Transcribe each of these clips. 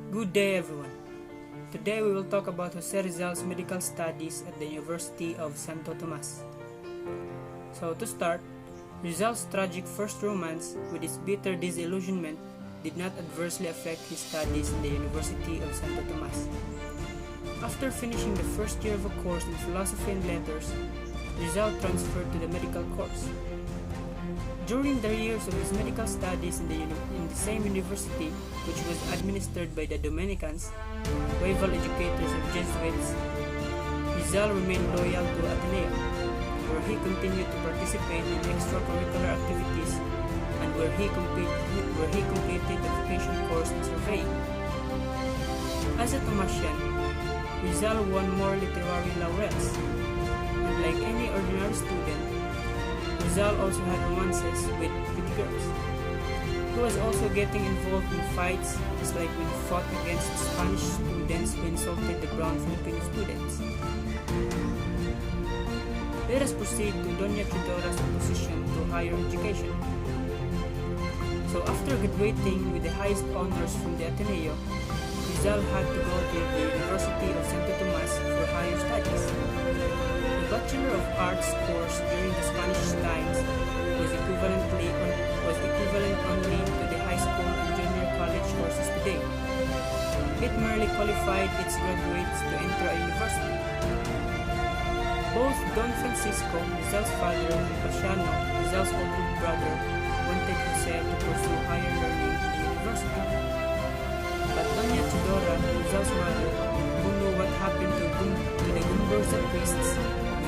Good day everyone. Today we will talk about Jose Rizal's medical studies at the University of Santo Tomas. So to start, Rizal's tragic first romance with its bitter disillusionment did not adversely affect his studies in the University of Santo Tomas. After finishing the first year of a course in philosophy and letters, Rizal transferred to the medical course. During the years of his medical studies in the same university, which was administered by the Dominicans, rival educators of Jesuits, Rizal remained loyal to Ateneo, where he continued to participate in extracurricular activities and where he completed the vocation course in surveying. As a Tomasian, Rizal won more literary laurels, and like any ordinary student, Rizal also had romances with pretty girls. He was also getting involved in fights, just like when he fought against Spanish students who insulted the brown Filipino students. Let us proceed to Doña Chidora's opposition to higher education. So after graduating with the highest honors from the Ateneo, Rizal had to go to the University of Santo Tomas for higher studies. The Bachelor of Arts course during the Spanish times was equivalent only to the high school and junior college courses today. It merely qualified its graduates to enter a university. Both Don Francisco, Rizal's father, and Paciano, Rizal's older brother, wanted Jose to pursue higher learning in the university. But Doña Chidora, Rizal's mother, who knew what happened to the Gumburza priests,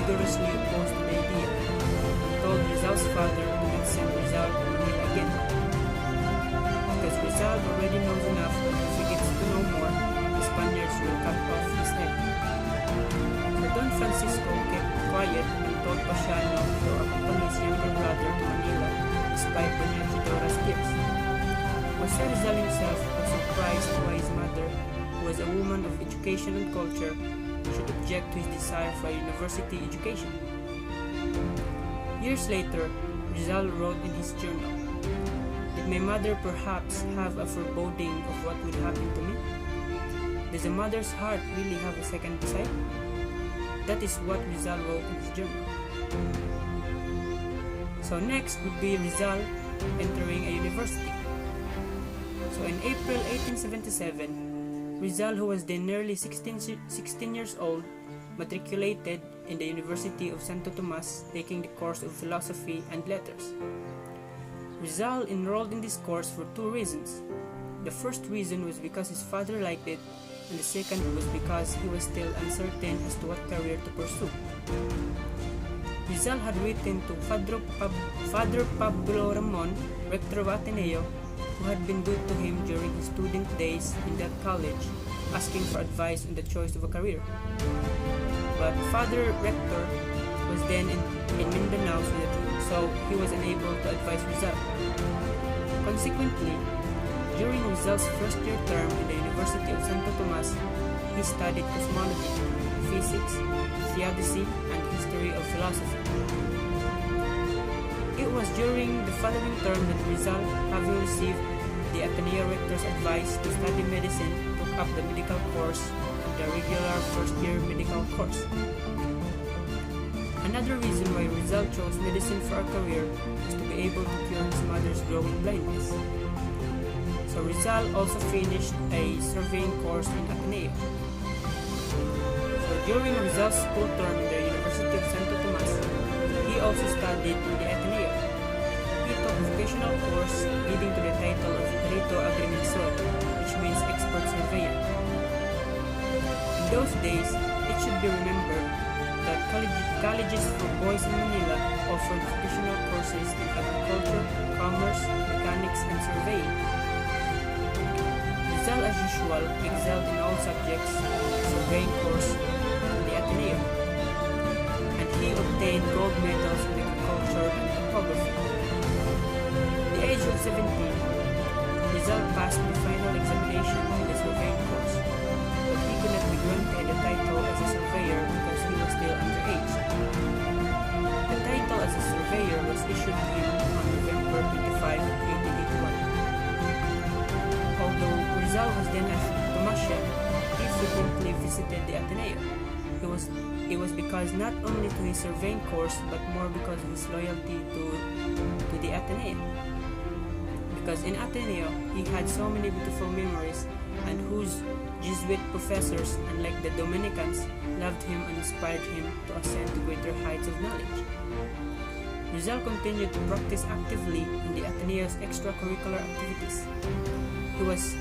vigorously opposed the idea and told Rizal's father to not send Rizal to Manila again, because Rizal already knows enough that if he gets to know more, the Spaniards will cut off his head. So Don Francisco kept quiet and told Paciano to accompany his younger brother to Manila despite Doña Chidora's tears. Jose Rizal himself was surprised why his mother, who was a woman of education and culture, should object to his desire for a university education. Years later, Rizal wrote in his journal, "Did my mother perhaps have a foreboding of what would happen to me? Does a mother's heart really have a second sight?" That is what Rizal wrote in his journal. So next would be Rizal entering a university. So in April 1877, Rizal, who was then nearly 16 years old, matriculated in the University of Santo Tomas, taking the course of philosophy and letters. Rizal enrolled in this course for two reasons. The first reason was because his father liked it, and the second was because he was still uncertain as to what career to pursue. Rizal had written to Father Pablo Ramon, rector of Ateneo, who had been good to him during his student days in that college, asking for advice on the choice of a career. But Father Rector was then in Mindanao, so he was unable to advise Rizal. Consequently, during Rizal's first year term in the University of Santo Tomas, he studied cosmology, physics, theodicy, and history of philosophy. It was during the following term that Rizal, having received the Ateneo rector's advice to study medicine, took up the medical course and the regular first-year medical course. Another reason why Rizal chose medicine for a career was to be able to cure his mother's growing blindness. So Rizal also finished a surveying course in Ateneo. So during Rizal's school term in the University of Santo Tomas, he also studied in the Ateneo. He took a vocational course leading to the title of Perito Agrimensor, which means expert surveyor. In those days, it should be remembered that colleges for boys in Manila offered vocational courses in agriculture, commerce, mechanics, and surveying. Rizal, as usual, excelled in all subjects in the surveying course in the Ateneo, and he obtained gold medals in agriculture and topography. At the age of 17, Rizal passed the final examination in the surveying course, but he could not be granted the title as a surveyor because he was still underage. The title as a surveyor was issued to him on November 25, 1881. Although Rizal was then asked to Russia, he frequently visited the Ateneo. It was because not only to his surveying course but more because of his loyalty to the Ateneo. Because in Ateneo, he had so many beautiful memories and whose Jesuit professors, unlike the Dominicans, loved him and inspired him to ascend to greater heights of knowledge. Rizal continued to practice actively in the Ateneo's extracurricular activities. He was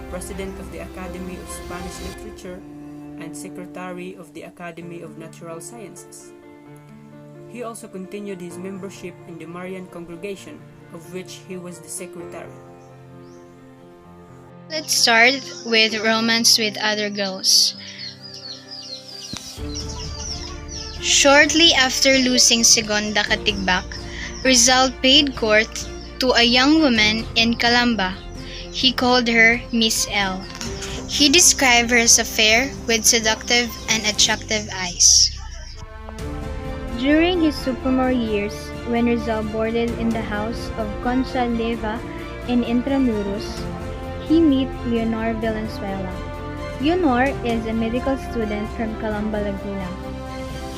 president of the Academy of Spanish Literature and secretary of the Academy of Natural Sciences. He also continued his membership in the Marian congregation, of which he was the secretary. Let's start with romance with other girls. Shortly after losing Segunda Katigbak, Rizal paid court to a young woman in Calamba. He called her Miss L. He described her as fair with seductive and attractive eyes. During his sophomore years, when Rizal boarded in the house of Concha Leva in Intramuros, he met Leonor Valenzuela. Leonor is a medical student from Calamba, Laguna.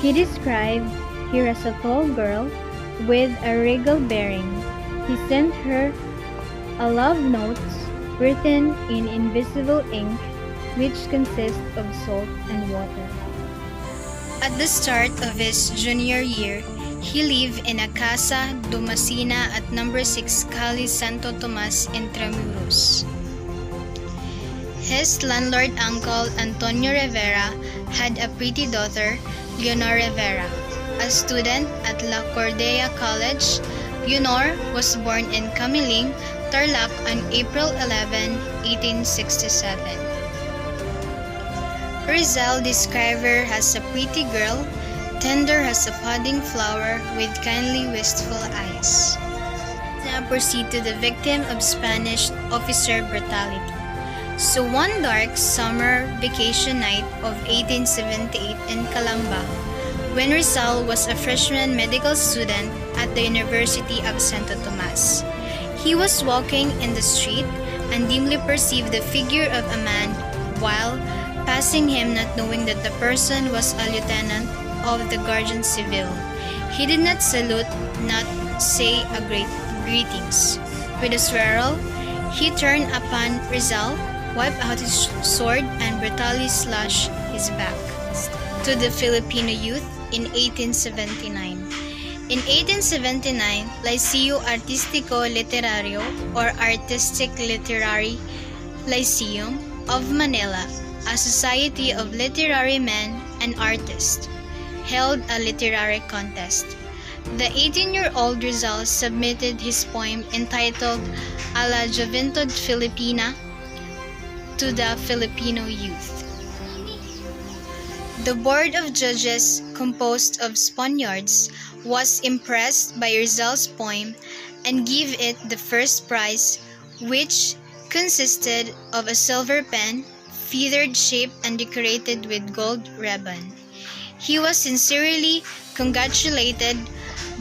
He described her as a tall girl with a regal bearing. He sent her a love note written in invisible ink, which consists of salt and water. At the start of his junior year, he lived in a casa Dumasina at number 6 Calle Santo Tomas, Intramuros. His landlord uncle Antonio Rivera had a pretty daughter, Leonor Rivera. A student at La Cordea College, Leonor was born in Camiling, Tarlac on April 11, 1867. Rizal described her as a pretty girl, tender as a budding flower with kindly wistful eyes. Now proceed to the victim of Spanish officer brutality. So one dark summer vacation night of 1878 in Calamba, when Rizal was a freshman medical student at the University of Santo Tomas, he was walking in the street and dimly perceived the figure of a man while passing him, not knowing that the person was a lieutenant of the Guardia Civil. He did not salute, not say a great greetings. With a swear, he turned upon Rizal, wiped out his sword, and brutally slashed his back. To the Filipino youth in 1879. In 1879, Liceo Artistico Literario or Artistic Literary Lyceum of Manila, a society of literary men and artists, held a literary contest. The 18-year-old Rizal submitted his poem entitled A la Juventud Filipina to the Filipino youth. The board of judges, composed of Spaniards, was impressed by Rizal's poem and gave it the first prize, which consisted of a silver pen, feathered shaped and decorated with gold ribbon. He was sincerely congratulated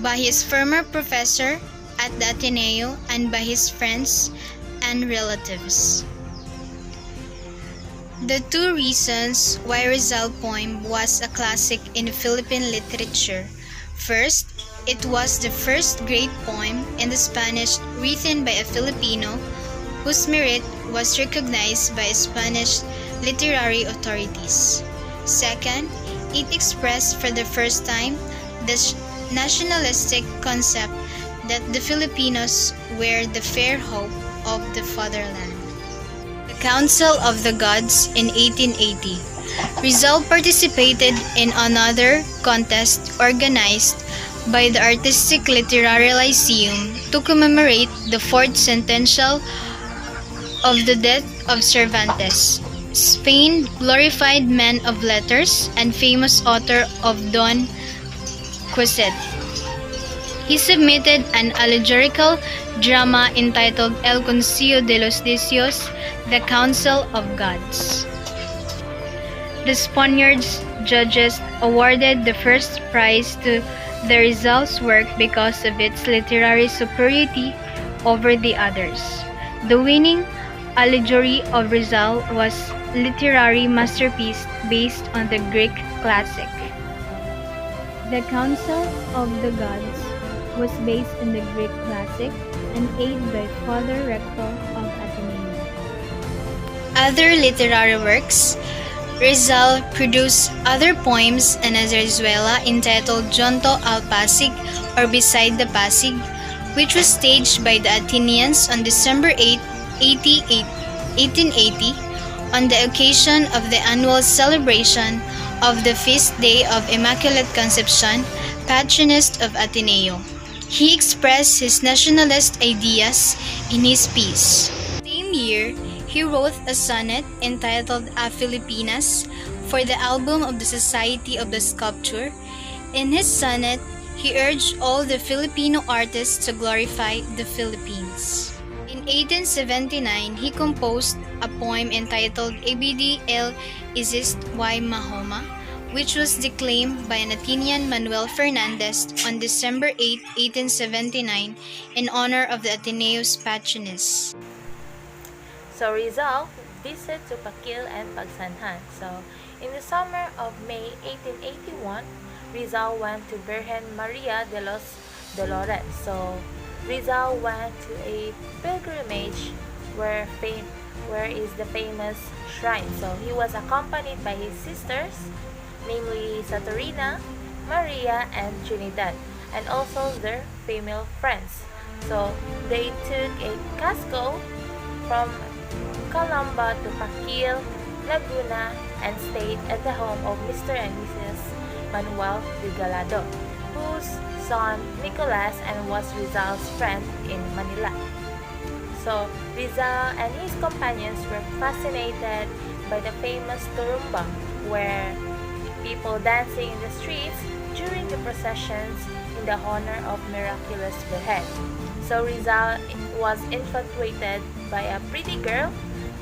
by his former professor at the Ateneo and by his friends and relatives. The two reasons why Rizal's poem was a classic in Philippine literature. First, it was the first great poem in the Spanish written by a Filipino whose merit was recognized by Spanish literary authorities. Second, it expressed for the first time the nationalistic concept that the Filipinos were the fair hope of the fatherland. The Council of the Gods in 1880. Rizal participated in another contest organized by the Artistic Literary Lyceum to commemorate the fourth centennial of the death of Cervantes. Spain glorified man of letters and famous author of Don Quixote. He submitted an allegorical drama entitled El Concilio de los Dioses, the Council of Gods. The Spaniards judges awarded the first prize to the Rizal's work because of its literary superiority over the others. The winning allegory of Rizal was literary masterpiece based on the Greek classic. The Council of the Gods was based on the Greek classic and aided by Father Rector of Ateneo. Other literary works. Rizal produced other poems in Venezuela entitled Junto al Pasig or Beside the Pasig, which was staged by the Athenians on December 8, 1880, on the occasion of the annual celebration of the feast day of Immaculate Conception, patroness of Ateneo. He expressed his nationalist ideas in his piece. Same year, he wrote a sonnet entitled A Filipinas for the album of the Society of the Sculpture. In his sonnet, he urged all the Filipino artists to glorify the Philippines. In 1879, he composed a poem entitled Abd el Isist y Mahoma, which was declaimed by an Athenian Manuel Fernandez on December 8, 1879, in honor of the Ateneo's patroness. So Rizal visited to Pakil and Pagsanhan. So in the summer of May 1881, Rizal went to Virgen Maria de los Dolores. So Rizal went to a pilgrimage where is the famous shrine. So he was accompanied by his sisters, namely Saturina, Maria, and Trinidad, and also their female friends. So they took a casco from Calamba to Pakil, Laguna, and stayed at the home of Mr. and Mrs. Manuel Regalado, whose son Nicolas and was Rizal's friend in Manila. So Rizal and his companions were fascinated by the famous Turumba, where people dancing in the streets during the processions in the honor of miraculous Virgen. So Rizal was infatuated by a pretty girl,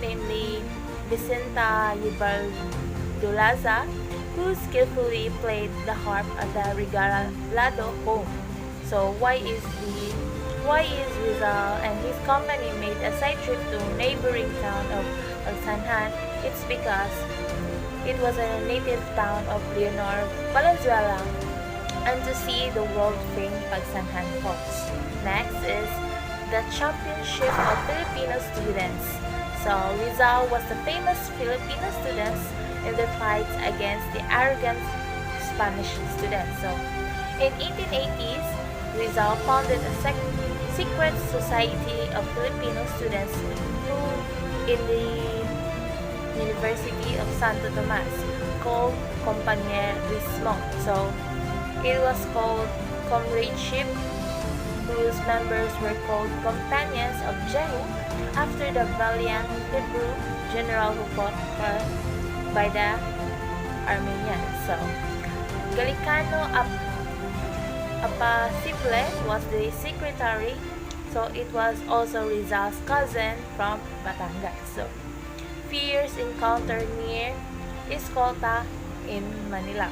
namely Vicenta Yverdolaza, who skillfully played the harp at the Regalado home. So why is Rizal and his company made a side trip to neighboring town of Alsanhan? It's because it was a native town of Leonor Valenzuela, and to see the world-famed Pagsanhan Falls. Next is the Championship of Filipino Students. So Rizal was the famous Filipino students in the fights against the arrogant Spanish students. So in 1880s, Rizal founded a secret society of Filipino students in the University of Santo Tomas called Compañerismo. So it was called Comradeship, whose members were called Companions of Jehu after the valiant Hebrew general who fought by the Armenians. So Galicano Apacible was the secretary. So it was also Rizal's cousin from Batangas. So fierce encounter near Escolta in Manila.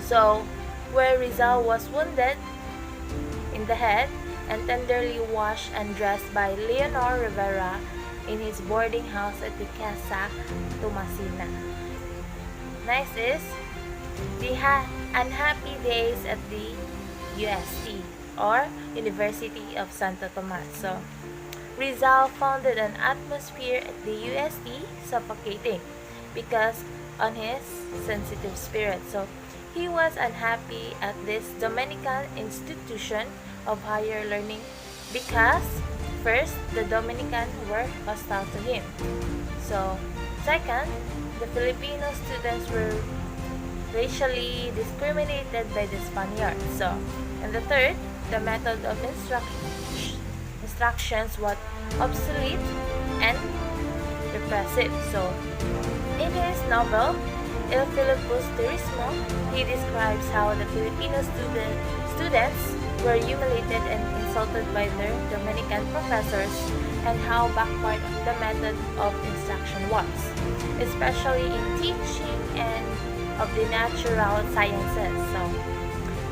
So where Rizal was wounded in the head and tenderly washed and dressed by Leonor Rivera in his boarding house at the Casa Tomasina. Next is the unhappy days at the UST or University of Santo Tomas. So Rizal founded an atmosphere at the UST suffocating because on his sensitive spirit. So he was unhappy at this Dominican institution of higher learning because first, the Dominican were hostile to him. So second, the Filipino students were racially discriminated by the Spaniards. So, and the third, the method of instructions was obsolete and repressive. So in his novel El Filibusterismo, he describes how the Filipino students were humiliated and insulted by their Dominican professors and how backward the method of instruction was, especially in teaching and of the natural sciences. So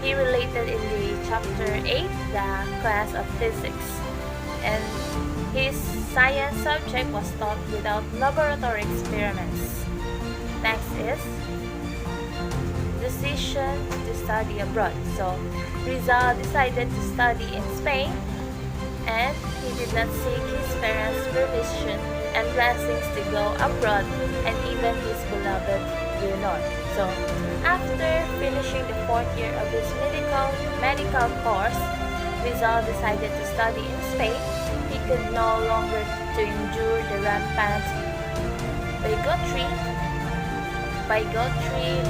he related in the chapter 8 the class of physics, and His science subject was taught without laboratory experiments. Next is decision to study abroad. So Rizal decided to study in Spain, and he did not seek his parents' permission and blessings to go abroad, and even his beloved Leonor. So after finishing the fourth year of his medical course, Rizal decided to study in Spain. He could no longer to endure the rampant bigotry,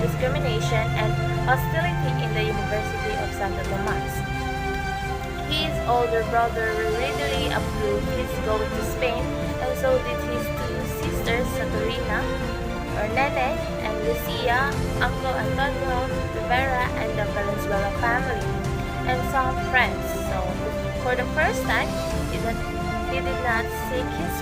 discrimination, and hostility in the University of Santo Tomas. His older brother readily approved his going to Spain, and so did his two sisters, Saturina, or Leenee, and Lucia, Uncle Antonio, Rivera, and the Valenzuela family, and some friends. So, for the first time, he did not seek his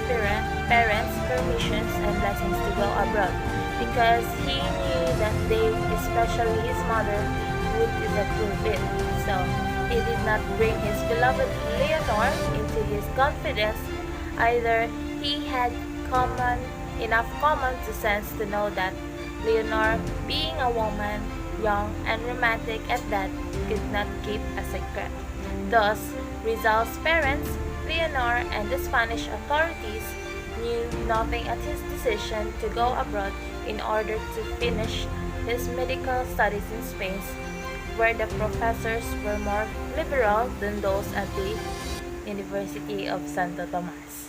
parents' permissions and blessings to go abroad, because he knew that they, especially his mother, would disapprove it. So he did not bring his beloved Leonor into his confidence. Either he had enough common sense to know that Leonor, being a woman, young and romantic at that, could not keep a secret. Thus, Rizal's parents, Leonor, and the Spanish authorities knew nothing at his decision to go abroad in order to finish his medical studies in Spain, where the professors were more liberal than those at the University of Santo Tomas.